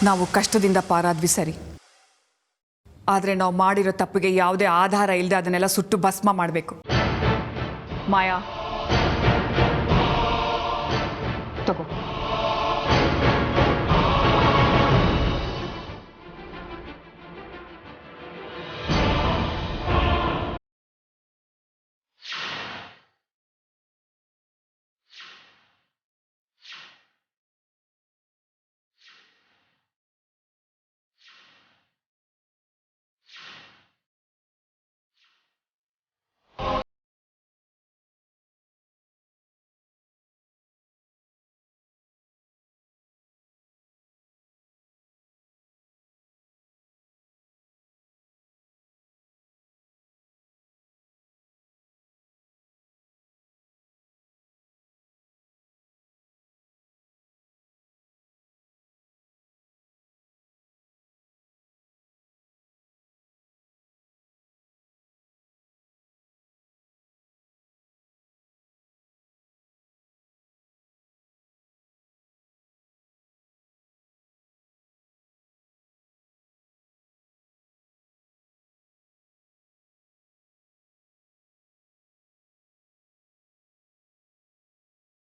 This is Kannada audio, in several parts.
ನಾವು ಕಷ್ಟದಿಂದ ಪಾರಾದ್ವಿ ಸರಿ, ಆದರೆ ನಾವು ಮಾಡಿರೋ ತಪ್ಪಿಗೆ ಯಾವುದೇ ಆಧಾರ ಇಲ್ಲದೆ ಅದನ್ನೆಲ್ಲ ಸುಟ್ಟು ಭಸ್ಮ ಮಾಡಬೇಕು. ಮಾಯಾ, ತಗೋ.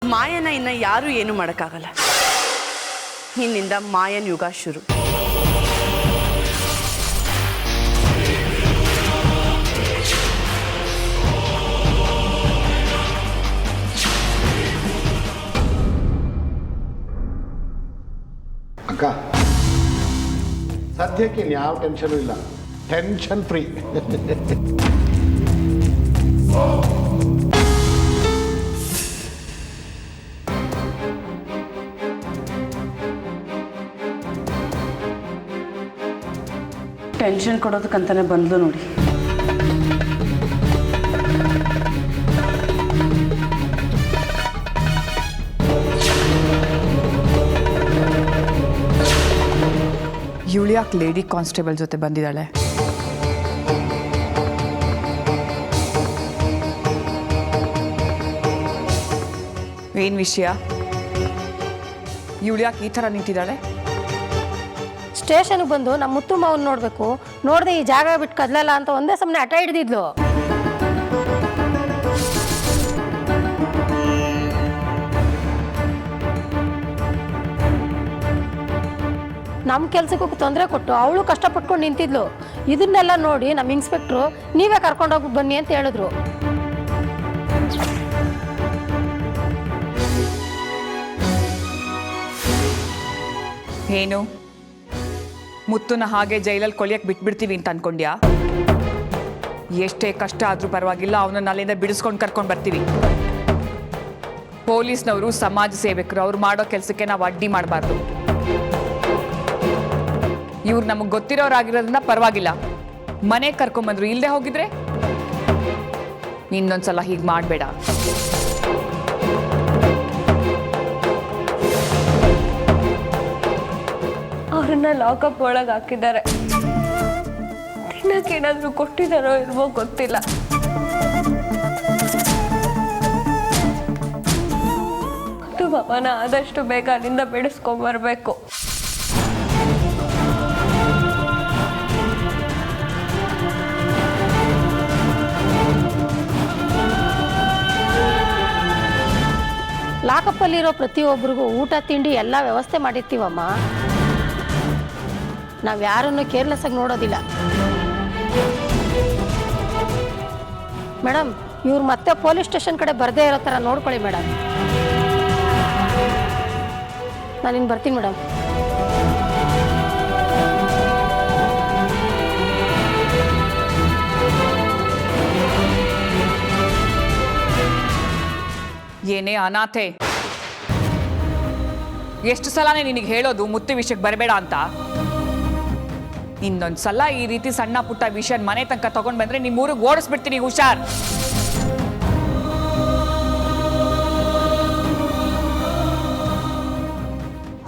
ಮಾಯನ ಇನ್ನ ಯಾರು ಏನು ಮಾಡೋಕ್ಕಾಗಲ್ಲ. ಇನ್ನಿಂದ ಮಾಯನ್ ಯುಗ ಶುರು. ಅಕ್ಕ, ಸದ್ಯಕ್ಕೆ ಇನ್ಯಾವ ಟೆನ್ಷನ್ ಇಲ್ಲ, ಟೆನ್ಷನ್ ಫ್ರೀ. ಟೆನ್ಷನ್ ಕೊಡೋದಕ್ಕಂತಾನೆ ಬಂದ್ಲು ನೋಡಿ. ಇವಳು ಯಾಕೆ ಲೇಡಿ ಕಾನ್ಸ್ಟೇಬಲ್ ಜೊತೆ ಬಂದಿದ್ದಾಳೆ? ಏನು ವಿಷಯ? ಇವಳು ಯಾಕೆ ಈ ಥರ ನಿಂತಿದ್ದಾಳೆ? ಸ್ಟೇಷನ್ಗೆ ಬಂದು ನಮ್ಮ ಮುತ್ತು ಮಾವನ್ ನೋಡಬೇಕು, ನೋಡದೆ ಈ ಜಾಗ ಬಿಟ್ಟು ಕದಲಲ್ಲ ಅಂತ ಒಂದೇ ಸಮನೆ ಹಠ ಹಿಡಿದಿದ್ಲು. ನಮ್ಮ ಕೆಲ್ಸಕ್ಕೂ ತೊಂದರೆ ಕೊಟ್ಟು ಅವಳು ಕಷ್ಟಪಟ್ಕೊಂಡು ನಿಂತಿದ್ಲು. ಇದನ್ನೆಲ್ಲ ನೋಡಿ ನಮ್ಮ ಇನ್ಸ್ಪೆಕ್ಟ್ರು ನೀವೇ ಕರ್ಕೊಂಡೋಗಿ ಬನ್ನಿ ಅಂತ ಹೇಳಿದ್ರು. ಏನು ಮುತ್ತುನ ಹಾಗೆ ಜೈಲಲ್ಲಿ ಕೊಳಿಯಕ್ಕೆ ಬಿಟ್ಬಿಡ್ತೀವಿ ಅಂತ ಅನ್ಕೊಂಡ್ಯಾ? ಎಷ್ಟೇ ಕಷ್ಟ ಆದರೂ ಪರವಾಗಿಲ್ಲ, ಅವನನ್ನ ಅಲ್ಲಿಂದ ಬಿಡಿಸ್ಕೊಂಡು ಕರ್ಕೊಂಡು ಬರ್ತೀವಿ. ಪೊಲೀಸ್ನವರು ಸಮಾಜ ಸೇವಕರು, ಅವ್ರು ಮಾಡೋ ಕೆಲಸಕ್ಕೆ ನಾವು ಅಡ್ಡಿ ಮಾಡಬಾರ್ದು. ಇವ್ರು ನಮಗೆ ಗೊತ್ತಿರೋರಾಗಿರೋದ್ರಿಂದ ಪರವಾಗಿಲ್ಲ, ಮನೆಗೆ ಕರ್ಕೊಂಬಂದ್ರು. ಇಲ್ಲದೆ ಹೋಗಿದ್ರೆ ಇನ್ನೊಂದ್ಸಲ ಹೀಗೆ ಮಾಡಬೇಡ. ಅವ್ರನ್ನ ಲಾಕಪ್ ಒಳಗೆ ಹಾಕಿದ್ದಾರೆ. ತಿನ್ನಕ್ಕೇನಾದ್ರೂ ಕೊಟ್ಟಿದ್ದಾರೋ ಇಲ್ವೋ ಗೊತ್ತಿಲ್ಲ. ಅದು ಮಾವನ ಆದಷ್ಟು ಬೇಗ ಅಲ್ಲಿಂದ ಬಿಡಿಸ್ಕೊಂಬರ್ಬೇಕು. ಲಾಕಪ್ಪಲ್ಲಿರೋ ಪ್ರತಿಯೊಬ್ಬರಿಗೂ ಊಟ ತಿಂಡಿ ಎಲ್ಲ ವ್ಯವಸ್ಥೆ ಮಾಡಿರ್ತೀವಮ್ಮ. ನಾವು ಯಾರನ್ನು ಕೇರ್ಲೆಸ್ ಆಗಿ ನೋಡೋದಿಲ್ಲ. ಮೇಡಮ್, ಇವ್ರು ಮತ್ತೆ ಪೊಲೀಸ್ ಸ್ಟೇಷನ್ ಕಡೆ ಬರದೇ ಇರೋ ಥರ ನೋಡ್ಕೊಳ್ಳಿ ಮೇಡಮ್. ನಾನಿನ್ನು ಬರ್ತೀನಿ ಮೇಡಮ್. ಏನೇ ಅನಾಥೆ, ಎಷ್ಟು ಸಲನೇ ನಿನಗೆ ಹೇಳೋದು ಮುತ್ತು ವಿಷಯಕ್ಕೆ ಬರಬೇಡ ಅಂತ? ಇನ್ನೊಂದ್ಸಲ ಈ ರೀತಿ ಸಣ್ಣ ಪುಟ್ಟ ವಿಷಯ ಮನೆ ತನಕ ತಗೊಂಡ್ ಬಂದ್ರೆ ನಿಮ್ಮೂರಿಗೆ ಓಡಿಸ್ಬಿಡ್ತೀನಿ, ಹುಷಾರ್.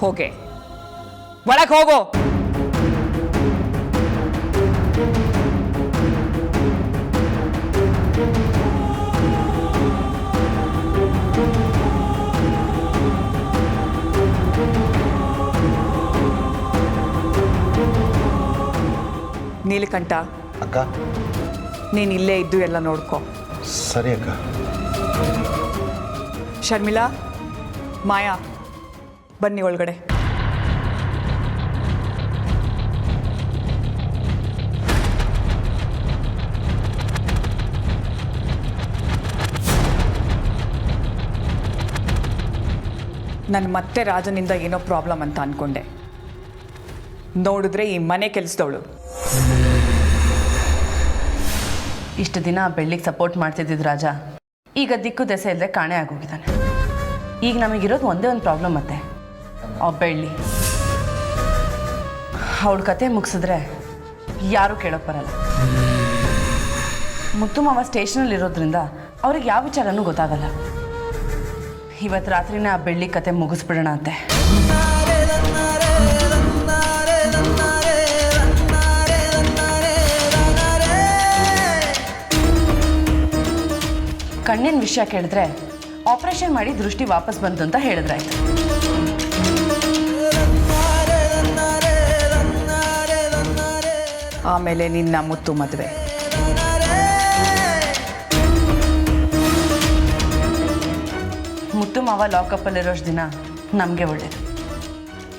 ಹೋಗೆ, ಒಳಗೆ ಹೋಗೋ. ನೀಲಕಂಠ, ಅಕ್ಕ ನೀನು ಇಲ್ಲೇ ಇದ್ದು ಎಲ್ಲ ನೋಡ್ಕೊ. ಸರಿ ಅಕ್ಕ. ಶರ್ಮಿಳಾ, ಮಾಯಾ, ಬನ್ನಿ ಒಳಗಡೆ. ನಾನು ಮತ್ತೆ ರಾಜನಿಂದ ಏನೋ ಪ್ರಾಬ್ಲಮ್ ಅಂತ ಅಂದ್ಕೊಂಡೆ. ನೋಡಿದ್ರೆ ಈ ಮನೆ ಕೆಲಸದವಳು. ಇಷ್ಟು ದಿನ ಬೆಳ್ಳಿಗೆ ಸಪೋರ್ಟ್ ಮಾಡ್ತಿದ್ದಿದ್ದು ರಾಜ ಈಗ ದಿಕ್ಕು ದೆಸೆ ಇಲ್ಲದೆ ಕಾಣೆ ಆಗೋಗಿದ್ದಾನೆ. ಈಗ ನಮಗಿರೋದು ಒಂದೇ ಒಂದು ಪ್ರಾಬ್ಲಮ್ ಮತ್ತೆ, ಆ ಬೆಳ್ಳಿ. ಅವಳ ಕತೆ ಮುಗಿಸಿದ್ರೆ ಯಾರೂ ಕೇಳೋಕೆ ಬರಲ್ಲ. ಮುತ್ತು ಮಾವ ಸ್ಟೇಷನಲ್ಲಿ ಇರೋದ್ರಿಂದ ಅವ್ರಿಗೆ ಯಾವ ವಿಚಾರನೂ ಗೊತ್ತಾಗಲ್ಲ. ಇವತ್ತು ರಾತ್ರಿನೇ ಆ ಬೆಳ್ಳಿ ಕತೆ ಮುಗಿಸ್ಬಿಡೋಣ ಅಂತೆ. ಕಣ್ಣಿನ ವಿಷಯ ಕೇಳಿದ್ರೆ ಆಪರೇಷನ್ ಮಾಡಿ ದೃಷ್ಟಿ ವಾಪಸ್ ಬಂತು ಅಂತ ಹೇಳಿದ್ರಾಯ್ತು. ಆಮೇಲೆ ನಿನ್ನ ಮುತ್ತು ಮದುವೆ. ಮುತ್ತು ಮಾವ ಲಾಕಪ್ಪಲ್ಲಿರೋಷ್ಟು ದಿನ ನಮಗೆ ಒಳ್ಳೇದು.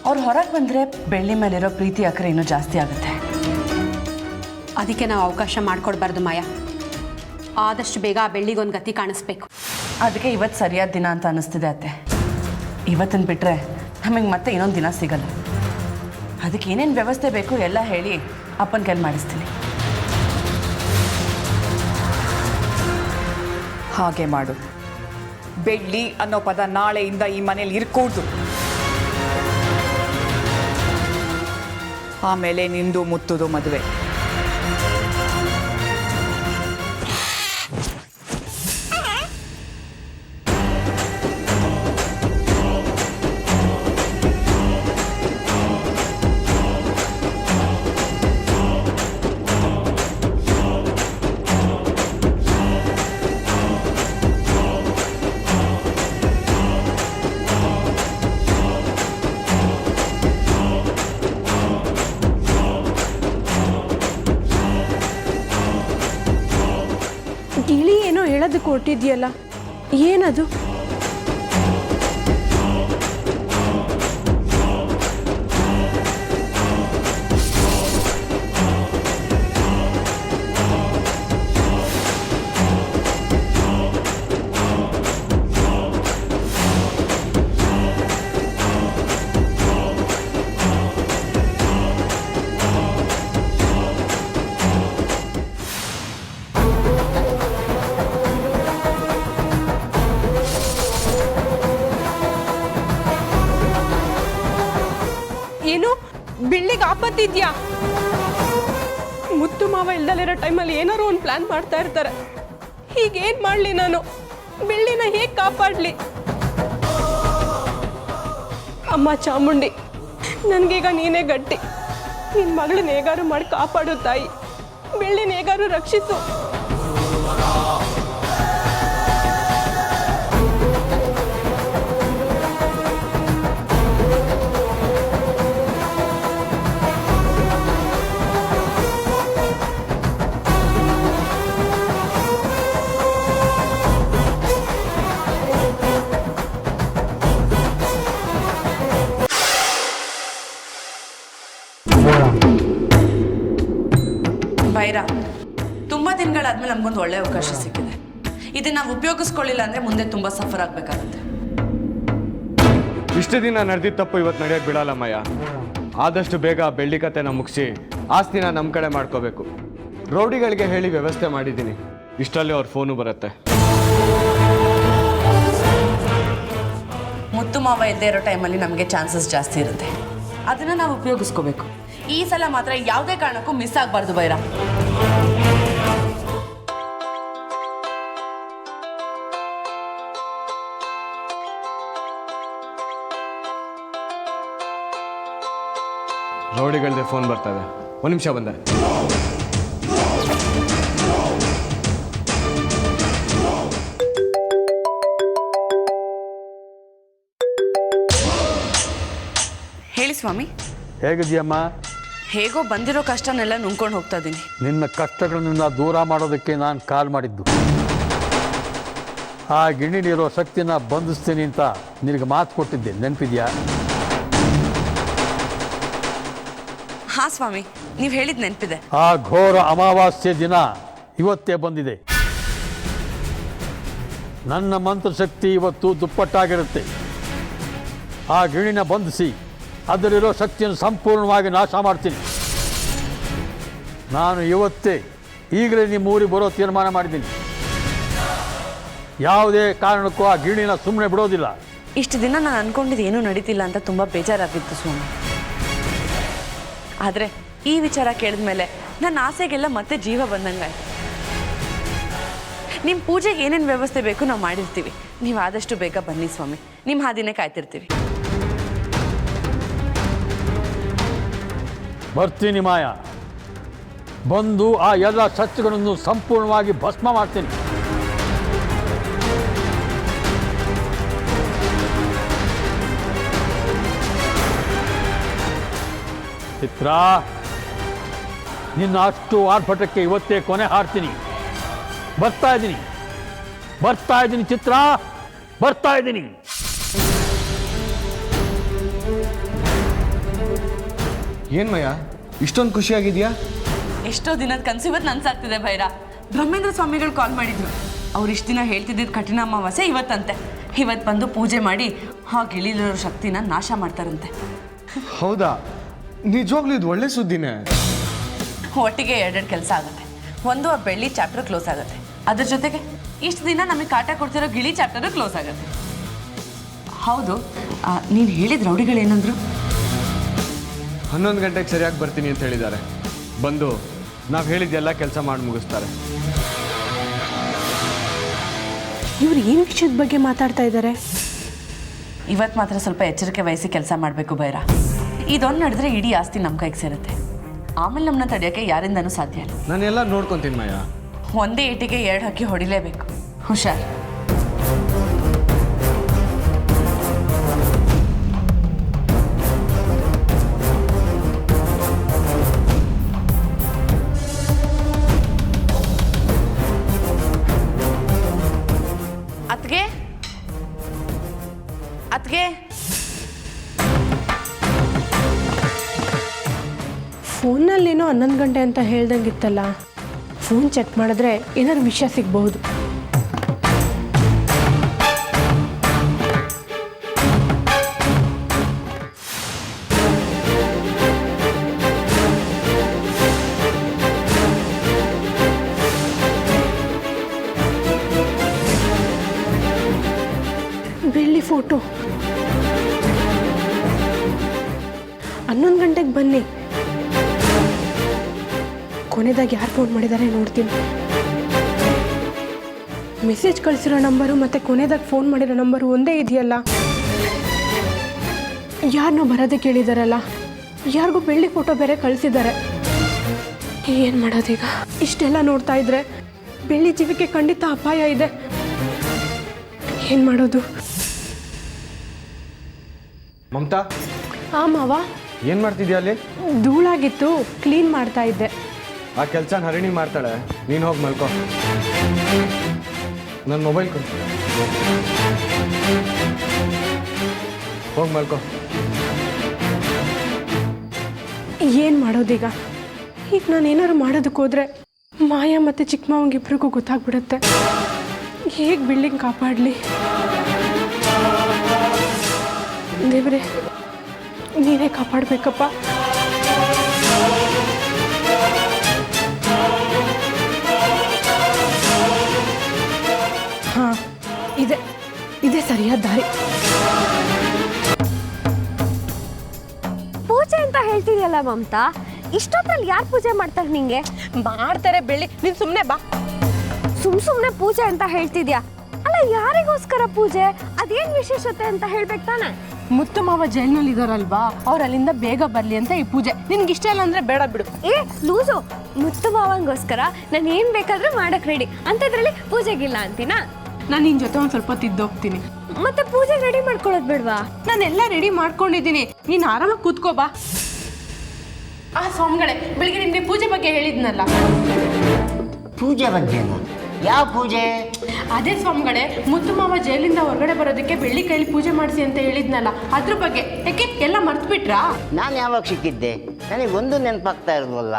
ಅವ್ರು ಹೊರಗೆ ಬಂದರೆ ಬೆಳ್ಳಿ ಮೇಲಿರೋ ಪ್ರೀತಿ ಅಕ್ಕರೆ ಇನ್ನೂ ಜಾಸ್ತಿ ಆಗುತ್ತೆ. ಅದಕ್ಕೆ ನಾವು ಅವಕಾಶ ಮಾಡಿಕೊಡ್ಬಾರ್ದು ಮಾಯಾ. ಆದಷ್ಟು ಬೇಗ ಆ ಬೆಳ್ಳಿಗೊಂದು ಗತಿ ಕಾಣಿಸ್ಬೇಕು. ಅದಕ್ಕೆ ಇವತ್ತು ಸರಿಯಾದ ದಿನ ಅಂತ ಅನ್ನಿಸ್ತಿದೆ ಅತ್ತೆ. ಇವತ್ತನ್ನು ಬಿಟ್ಟರೆ ನಮಗೆ ಮತ್ತೆ ಇನ್ನೊಂದು ದಿನ ಸಿಗಲ್ಲ. ಅದಕ್ಕೆ ಏನೇನು ವ್ಯವಸ್ಥೆ ಬೇಕು ಎಲ್ಲ ಹೇಳಿ ಅಪ್ಪನ ಕೈಲಿ ಮಾಡಿಸ್ತೀನಿ. ಹಾಗೆ ಮಾಡು. ಬೆಳ್ಳಿ ಅನ್ನೋ ಪದ ನಾಳೆಯಿಂದ ಈ ಮನೇಲಿ ಇರ್ಕೂಡ್ದು. ಆಮೇಲೆ ನಿಂದು ಮುತ್ತುದು ಮದುವೆ. ಗಿಳಿ ಏನೋ ಹೇಳೋದಕ್ಕೆ ಹೊರಟಿದ್ಯಲ್ಲ, ಏನದು? ಏನು ಬಿಳ್ಳಿಗೆ ಆಪತ್ತಿದ್ಯಾ? ಮುತ್ತು ಮಾವ ಇಲ್ದಲ್ಲಿರೋ ಟೈಮಲ್ಲಿ ಏನಾರು ಒಂದು ಪ್ಲಾನ್ ಮಾಡ್ತಾ ಇರ್ತಾರೆ. ಹೀಗೇನು ಮಾಡಲಿ ನಾನು? ಬಿಳ್ಳಿನ ಹೇಗೆ ಕಾಪಾಡಲಿ? ಅಮ್ಮ ಚಾಮುಂಡಿ, ನನಗೀಗ ನೀನೇ ಗಟ್ಟಿ. ನಿನ್ನ ಮಗಳನ್ನ ಹೇಗಾರು ಮಾಡಿ ಕಾಪಾಡು ತಾಯಿ. ಬೆಳ್ಳಿನ ಹೇಗಾರು ರಕ್ಷಿಸು. ಬೈರ, ತುಂಬ ದಿನಗಳಾದ್ಮೇಲೆ ನಮಗೊಂದು ಒಳ್ಳೆಯ ಅವಕಾಶ ಸಿಕ್ಕಿದೆ. ಇದನ್ನು ನಾವು ಉಪಯೋಗಿಸ್ಕೊಳ್ಳಿಲ್ಲ ಅಂದರೆ ಮುಂದೆ ತುಂಬ ಸಫರ್ ಆಗಬೇಕಾಗುತ್ತೆ. ಇಷ್ಟು ದಿನ ನಡೆದಿದ್ದ ತಪ್ಪು ಇವತ್ತು ನಡೆಯೋಕ್ಕೆ ಬಿಡಲ್ಲ ಮಯ್ಯ. ಆದಷ್ಟು ಬೇಗ ಬೆಳ್ಳಿ ಕತೆನ ಮುಗಿಸಿ ಆಸ್ತಿನ ನಮ್ಮ ಕಡೆ ಮಾಡ್ಕೋಬೇಕು. ರೌಡಿಗಳಿಗೆ ಹೇಳಿ ವ್ಯವಸ್ಥೆ ಮಾಡಿದ್ದೀನಿ. ಇಷ್ಟರಲ್ಲಿ ಅವ್ರ ಫೋನು ಬರುತ್ತೆ. ಮುತ್ತು ಮಾವ ಇಲ್ಲದೆ ಇರೋ ಟೈಮಲ್ಲಿ ನಮಗೆ ಚಾನ್ಸಸ್ ಜಾಸ್ತಿ ಇರುತ್ತೆ. ಅದನ್ನು ನಾವು ಉಪಯೋಗಿಸ್ಕೋಬೇಕು. ಈ ಸಲ ಮಾತ್ರ ಯಾವುದೇ ಕಾರಣಕ್ಕೂ ಮಿಸ್ ಆಗಬಾರ್ದು ಬೈರ. ರೌಡಿಗಳದೇ ಫೋನ್ ಬರ್ತದೆ. ಒಂದು ನಿಮಿಷ ಬಂದೆ. ಹೇಳಿ ಸ್ವಾಮಿ. ಹೇಗಿದೆಯಮ್ಮ? ಹೇಗೋ ಬಂದಿರೋ ಕಷ್ಟನೆಲ್ಲ ನುಂಗ್ಕೊಂಡು ಹೋಗ್ತಾ ಇದ್ದೀನಿ. ನಿನ್ನ ಕಷ್ಟಗಳನ್ನ ದೂರ ಮಾಡೋದಕ್ಕೆ ನಾನು ಕಾಲ್ ಮಾಡಿದ್ದು. ಆ ಗಿಣಿಲಿರೋ ಶಕ್ತಿನ ಬಂಧಿಸ್ತೀನಿ ಅಂತ ನಿನಗೆ ಮಾತು ಕೊಟ್ಟಿದ್ದೆ, ನೆನಪಿದ್ಯಾ? ಹಾಂ ಸ್ವಾಮಿ, ನೀವು ಹೇಳಿದ ನೆನಪಿದೆ. ಆ ಘೋರ ಅಮಾವಾಸ್ಯೆ ದಿನ ಇವತ್ತೇ ಬಂದಿದೆ. ನನ್ನ ಮಂತ್ರಶಕ್ತಿ ಇವತ್ತು ದುಪ್ಪಟ್ಟಾಗಿರುತ್ತೆ. ಆ ಗಿಣಿನ ಬಂಧಿಸಿ ಅದರಲ್ಲಿರೋ ಶಕ್ತಿಯನ್ನು ಸಂಪೂರ್ಣವಾಗಿ ನಾಶ ಮಾಡ್ತೀನಿ. ನಾನು ಇವತ್ತೇ ಈಗಲೇ ನಿಮ್ಮ ಊರಿಗೆ ಬರೋ ತೀರ್ಮಾನ ಮಾಡಿದ್ದೀನಿ. ಯಾವುದೇ ಕಾರಣಕ್ಕೂ ಆ ಗಿಣಿನ ಸುಮ್ಮನೆ ಬಿಡೋದಿಲ್ಲ. ಇಷ್ಟು ದಿನ ನಾನು ಅಂದ್ಕೊಂಡಿದ್ದು ಏನೂ ನಡೀತಿಲ್ಲ ಅಂತ ತುಂಬ ಬೇಜಾರಾಗಿತ್ತು ಸ್ವಾಮಿ. ಆದರೆ ಈ ವಿಚಾರ ಕೇಳಿದ ಮೇಲೆ ನನ್ನ ಆಸೆಗೆಲ್ಲ ಮತ್ತೆ ಜೀವ ಬಂದಂಗಾಯ್ತು. ನಿಮ್ಮ ಪೂಜೆಗೆ ಏನೇನು ವ್ಯವಸ್ಥೆ ಬೇಕು ನಾವು ಮಾಡಿರ್ತೀವಿ. ನೀವು ಆದಷ್ಟು ಬೇಗ ಬನ್ನಿ ಸ್ವಾಮಿ, ನಿಮ್ಮ ಹಾದಿನೇ ಕಾಯ್ತಿರ್ತೀವಿ. ಬರ್ತೀನಿ ಮಾಯ. ಬಂದು ಆ ಎಲ್ಲ ಶಸ್ತ್ರಗಳನ್ನು ಸಂಪೂರ್ಣವಾಗಿ ಭಸ್ಮ ಮಾಡ್ತೀನಿ. ಚಿತ್ರ, ನಿನ್ನ ಅಷ್ಟು ಆರ್ಭಟಕ್ಕೆ ಇವತ್ತೇ ಕೊನೆ ಹಾಡ್ತೀನಿ. ಬರ್ತಾ ಇದ್ದೀನಿ ಚಿತ್ರ, ಬರ್ತಾ ಇದ್ದೀನಿ. ಏನ್ ಮಯ್ಯ ಇಷ್ಟೊಂದು ಖುಷಿಯಾಗಿದ್ಯಾ? ಎಷ್ಟೋ ದಿನದ ಕನಸು ಇವತ್ತು ನನ್ಸಾಗ್ತಿದೆ ಭೈರ. ಬ್ರಹ್ಮೇಂದ್ರ ಸ್ವಾಮಿಗಳು ಕಾಲ್ ಮಾಡಿದ್ರು. ಅವ್ರು ಇಷ್ಟು ದಿನ ಹೇಳ್ತಿದ್ದಿದ್ದು ಕಠಿಣ ಅಮಾವಾಸ್ಯೆ ಇವತ್ತಂತೆ. ಇವತ್ತು ಬಂದು ಪೂಜೆ ಮಾಡಿ ಆ ಗಿಳಿಲಿರೋ ಶಕ್ತಿನ ನಾಶ ಮಾಡ್ತಾರಂತೆ. ಹೌದಾ? ನಿಜವಾಗ್ಲೂ ಇದು ಒಳ್ಳೆ ಸುದ್ದಿನೇ. ಒಟ್ಟಿಗೆ ಎರಡೆರಡು ಕೆಲಸ ಆಗುತ್ತೆ. ಒಂದು, ಆ ಬೆಳ್ಳಿ ಚಾಪ್ಟರ್ ಕ್ಲೋಸ್ ಆಗುತ್ತೆ. ಅದ್ರ ಜೊತೆಗೆ ಇಷ್ಟು ದಿನ ನಮಗೆ ಕಾಟ ಕೊಡ್ತಿರೋ ಗಿಳಿ ಚಾಪ್ಟರ್ ಕ್ಲೋಸ್ ಆಗುತ್ತೆ. ಹೌದು, ನೀನು ಹೇಳಿದ ರೌಡಿಗಳೇನಂದ್ರು? 11 ಗಂಟೆಗೆ ಸರಿಯಾಗಿ ಬರ್ತೀನಿ ಅಂತ ಹೇಳಿದ್ದಾರೆ. ಬಂದು ನಾವು ಹೇಳಿದ್ದೆಲ್ಲ ಕೆಲಸ ಮಾಡಿ ಮುಗಿಸ್ತಾರೆ. ಇವ್ರು ಏನು ವಿಷಯದ ಬಗ್ಗೆ ಮಾತಾಡ್ತಾ ಇದ್ದಾರೆ? ಇವತ್ತು ಮಾತ್ರ ಸ್ವಲ್ಪ ಎಚ್ಚರಿಕೆ ವಹಿಸಿ ಕೆಲಸ ಮಾಡಬೇಕು ಭೈರ. ಇದೊಂದು ನಡೆದ್ರೆ ಇಡೀ ಆಸ್ತಿ ನಮ್ಮ ಕೈಗೆ ಸೇರುತ್ತೆ. ಆಮೇಲೆ ನಮ್ಮನ್ನ ತಡೆಯೋಕ್ಕೆ ಯಾರಿಂದನೂ ಸಾಧ್ಯ ಇಲ್ಲ. ನಾನೆಲ್ಲ ನೋಡ್ಕೊತೀನಿ ಮಯ್ಯ. ಒಂದೇ ಏಟಿಗೆ 2 ಹಕ್ಕಿ ಹೊಡಿಲೇಬೇಕು. ಹುಷಾರ್. ಅತ್ಗೆ ಫೋನ್ನಲ್ಲೇನೋ 11 ಗಂಟೆ ಅಂತ ಹೇಳ್ದಂಗಿತ್ತಲ್ಲ. ಫೋನ್ ಚೆಕ್ ಮಾಡಿದ್ರೆ ಏನಾದ್ರು ವಿಷಯ ಸಿಗಬಹುದು. ಬೆಳ್ಳಿ ಫೋಟೋ. 11 ಗಂಟೆಗೆ ಬನ್ನಿ. ಕೊನೆದಾಗಿ ಯಾರು ಫೋನ್ ಮಾಡಿದ್ದಾರೆ ನೋಡ್ತೀನಿ. ಮೆಸೇಜ್ ಕಳಿಸಿರೋ ನಂಬರು ಮತ್ತು ಕೊನೆದಾಗಿ ಫೋನ್ ಮಾಡಿರೋ ನಂಬರು ಒಂದೇ ಇದೆಯಲ್ಲ. ಯಾರನ್ನೋ ಬರೋದೇ ಕೇಳಿದಾರಲ್ಲ. ಯಾರಿಗೂ ಬೆಳ್ಳಿ ಫೋಟೋ ಬೇರೆ ಕಳಿಸಿದ್ದಾರೆ. ಏನು ಮಾಡೋದೀಗ? ಇಷ್ಟೆಲ್ಲ ನೋಡ್ತಾ ಇದ್ರೆ ಬೆಳ್ಳಿ ಜೀವಕ್ಕೆ ಖಂಡಿತ ಅಪಾಯ ಇದೆ. ಏನು ಮಾಡೋದು? ಮಮತಾ, ಮಾವ, ಏನು ಮಾಡ್ತಿದ್ಯಾ ಅಲ್ಲಿ? ಧೂಳಾಗಿತ್ತು, ಕ್ಲೀನ್ ಮಾಡ್ತಾ ಇದ್ದೆ. ಆ ಕೆಲಸ ಹರಿಣಿ ಮಾಡ್ತಾಳೆ, ನೀನು ಹೋಗಿ ಮಲ್ಕೋ. ನನ್ನ ಮೊಬೈಲ್ ಕೊಡು, ಹೋಗಿ ಮಲ್ಕೋ. ಏನು ಮಾಡೋದೀಗ? ಈಗ ನಾನು ಏನಾದ್ರು ಮಾಡೋದಕ್ಕೆ ಹೋದರೆ ಮಾಯಾ ಮತ್ತು ಚಿಕ್ಕ ಮಾವಂಗಿಬ್ರಿಗೂ ಗೊತ್ತಾಗ್ಬಿಡುತ್ತೆ. ಹೇಗೆ ಬಿಲ್ಡಿಂಗ್ ಕಾಪಾಡಲಿ? ದೇವ್ರೆ, ನೀನೇ ಕಾಪಾಡಬೇಕಪ್ಪ. ಹಾಂ, ಇದೇ ಸರಿಯಾದ ದಾರಿ. ಪೂಜೆ ಅಂತ ಹೇಳ್ತಿದ್ಯಲ್ಲ ಮಮತಾ, ಇಷ್ಟೊತ್ತಲ್ಲಿ ಯಾರು ಪೂಜೆ ಮಾಡ್ತಾರೆ ನಿಂಗೆ? ಮಾಡ್ತಾರೆ ಬೆಳ್ಳಿ, ನೀನು ಸುಮ್ಮನೆ ಬಾ. ಸುಮ್ಮನೆ ಪೂಜೆ ಅಂತ ಹೇಳ್ತಿದ್ಯಾ? ಅಲ್ಲ, ಯಾರಿಗೋಸ್ಕರ ಪೂಜೆ? ಅದೇನು ವಿಶೇಷತೆ ಅಂತ ಹೇಳ್ಬೇಕು ತಾನೆ? ಮುತ್ತು ಮಾವ ಜೈಲ್ನಲ್ಲಿ ಇದಾರಲ್ವಾ, ಅವ್ರು ಅಲ್ಲಿಂದ ಬೇಗ ಬರಲಿ ಅಂತ ಈ ಪೂಜೆ. ನಿನ್ಗೆ ಇಷ್ಟ ಇಲ್ಲ ಅಂದ್ರೆ ಬೇಡ ಬಿಡು. ಏ ಲೂಸು, ಮುತ್ತು ಮಾವಂಗೋಸ್ಕರ ನಾನು ಏನು ಬೇಕಾದ್ರೂ ಮಾಡಕ್ ರೆಡಿ ಅಂತದ್ರಲ್ಲಿ ಪೂಜೆಗಿಲ್ಲ ಅಂತೀನಾ? ನಾನು ನಿನ್ನ ಜೊತೆ ಒಂದು ಸ್ವಲ್ಪ ತಿದ್ದೋಗ್ತೀನಿ. ಮತ್ತೆ ಪೂಜೆ ರೆಡಿ ಮಾಡ್ಕೊಳ್ಳೋದು ಬೇಡವಾ? ನಾನೆಲ್ಲ ರೆಡಿ ಮಾಡ್ಕೊಂಡಿದ್ದೀನಿ, ನೀನು ಆರಾಮಾಗಿ ಕೂತ್ಕೋ ಬಾ. ಆ ಸ್ವಾಮಿಗಳೇ ಬೆಳಿಗ್ಗೆ ನಿಮಗೆ ಪೂಜೆ ಬಗ್ಗೆ ಹೇಳಿದ್ನಲ್ಲ. ಪೂಜೆ ಬಗ್ಗೆನಾ? ಯಾವ ಪೂಜೆ? ಅದೇ ಸ್ವಾಮಿಗಳೇ, ಮುತ್ತು ಮಾವ ಜೈಲಿಂದ ಹೊರಗಡೆ ಬರೋದಕ್ಕೆ ಬೆಳ್ಳಿ ಕೈಲಿ ಪೂಜೆ ಮಾಡಿಸಿ ಅಂತ ಹೇಳಿದ್ನಲ್ಲ, ಅದ್ರ ಬಗ್ಗೆ. ಯಾಕೆ ಎಲ್ಲ ಮರ್ತು ಬಿಟ್ರಾ? ನಾನು ಯಾವಾಗ ಸಿಕ್ಕಿದ್ದೆ? ನನಗೆ ಒಂದು ನೆನಪಾಗ್ತಾ ಇರೋದಲ್ಲ.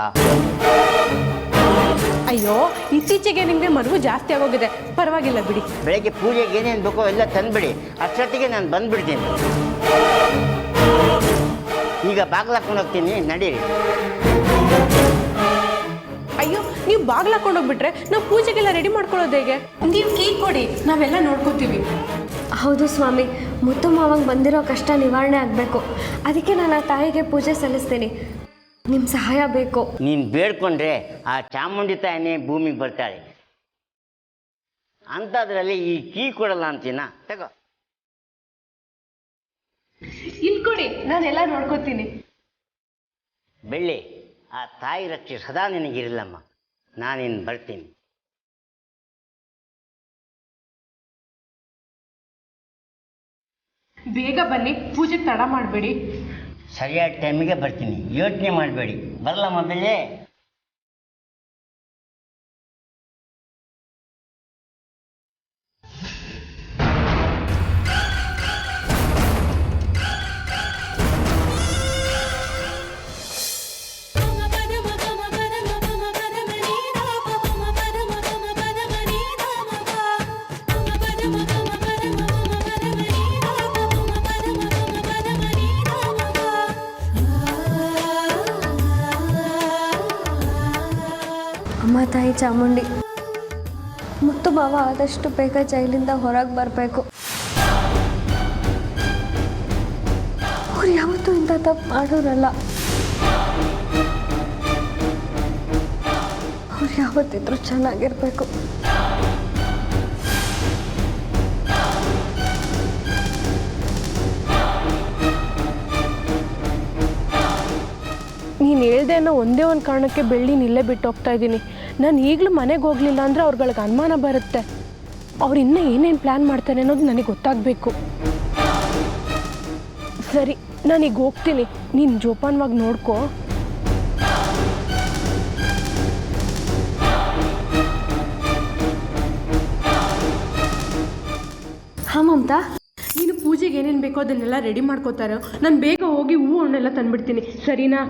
ಅಯ್ಯೋ, ಇತ್ತೀಚೆಗೆ ನಿಮಗೆ ಮರುವು ಜಾಸ್ತಿ ಆಗೋಗಿದೆ. ಪರವಾಗಿಲ್ಲ ಬಿಡಿ. ಬೆಳಗ್ಗೆ ಪೂಜೆಗೆ ಏನೇನು ಬೇಕೋ ಎಲ್ಲ ತಂದುಬಿಡಿ, ಅಷ್ಟೊತ್ತಿಗೆ ನಾನು ಬಂದುಬಿಡ್ತೀನಿ. ಈಗ ಬಾಗಿಲು ಹಾಕೊಂಡು ಹೋಗ್ತೀನಿ, ನಡೀರಿ. ಅಯ್ಯೋ, ನೀವು ಬಾಗಿಲು ಹಾಕೊಂಡು ಹೋಗ್ಬಿಟ್ರೆ ನಾವು ಪೂಜೆಗೆಲ್ಲ ರೆಡಿ ಮಾಡ್ಕೊಳ್ಳೋದು ಹೇಗೆ? ನೀವು ಕೀ ಕೊಡಿ, ನಾವೆಲ್ಲ ನೋಡ್ಕೋತೀವಿ. ಹೌದು ಸ್ವಾಮಿ, ಮುತ್ತು ಮಾವಂಗೆ ಬಂದಿರೋ ಕಷ್ಟ ನಿವಾರಣೆ ಆಗಬೇಕು. ಅದಕ್ಕೆ ನಾನು ಆ ತಾಯಿಗೆ ಪೂಜೆ ಸಲ್ಲಿಸ್ತೀನಿ. ನಿಮ್ಮ ಸಹಾಯ ಬೇಕು. ನೀನು ಬೇಡ್ಕೊಂಡ್ರೆ ಆ ಚಾಮುಂಡಿ ತಾಯಿನೇ ಭೂಮಿಗೆ ಬರ್ತಾಳೆ. ಅಂಥದ್ರಲ್ಲಿ ಈ ಕೀ ಕೊಡಲ್ಲ ಅಂತೀನ? ತಗೋ. ಇಲ್ಲಿ ಕೊಡಿ, ನಾನೆಲ್ಲ ನೋಡ್ಕೋತೀನಿ. ಬೆಳ್ಳಿ, ಆ ತಾಯಿ ರಕ್ಷೆ ಸದಾ ನಿನಗಿರಲಮ್ಮ. ನಾನಿನ್ನು ಬರ್ತೀನಿ. ಬೇಗ ಬನ್ನಿ, ಪೂಜೆಗೆ ತಡ ಮಾಡಬೇಡಿ. ಸರಿಯಾದ ಟೈಮಿಗೆ ಬರ್ತೀನಿ, ಯೋಚನೆ ಮಾಡಬೇಡಿ. ಬರಲಮ್ಮ ಬೆಳ್ಳಿ? ಅಮ್ಮ ತಾಯಿ ಚಾಮುಂಡಿ, ಮುತ್ತು ಮಾವ ಆದಷ್ಟು ಬೇಗ ಜೈಲಿಂದ ಹೊರಗೆ ಬರಬೇಕು. ಅವ್ರು ಯಾವತ್ತೂ ಇಂಥ ತಪ್ಪು ಮಾಡೋರಲ್ಲ. ಅವ್ರು ಯಾವತ್ತಿದ್ರೂ ಚೆನ್ನಾಗಿರ್ಬೇಕು. ನೀನು ಹೇಳ್ದೆ ಅನ್ನೋ ಒಂದೇ ಒಂದು ಕಾರಣಕ್ಕೆ ಬೆಳ್ಳಿ ನಿಲ್ಲೇ ಬಿಟ್ಟು ಹೋಗ್ತಾ ಇದ್ದೀನಿ. ನಾನು ಈಗಲೂ ಮನೆಗೆ ಹೋಗಲಿಲ್ಲ ಅಂದರೆ ಅವ್ರುಗಳಿಗೆ ಅನುಮಾನ ಬರುತ್ತೆ. ಅವ್ರು ಇನ್ನೂ ಏನೇನು ಪ್ಲ್ಯಾನ್ ಮಾಡ್ತಾರೆ ಅನ್ನೋದು ನನಗೆ ಗೊತ್ತಾಗಬೇಕು. ಸರಿ, ನಾನೀಗ ಹೋಗ್ತೀನಿ, ನೀನು ಜೋಪಾನವಾಗಿ ನೋಡ್ಕೋ. ಹಾಂ ಮಮತಾ, ನೀನು ಪೂಜೆಗೆ ಏನೇನು ಬೇಕೋ ಅದನ್ನೆಲ್ಲ ರೆಡಿ ಮಾಡ್ಕೋತಾರೆ. ನಾನು ಬೇಗ ಹೋಗಿ ಹೂವು ಹಣ್ಣೆಲ್ಲ ತಂದುಬಿಡ್ತೀನಿ, ಸರಿನಾ?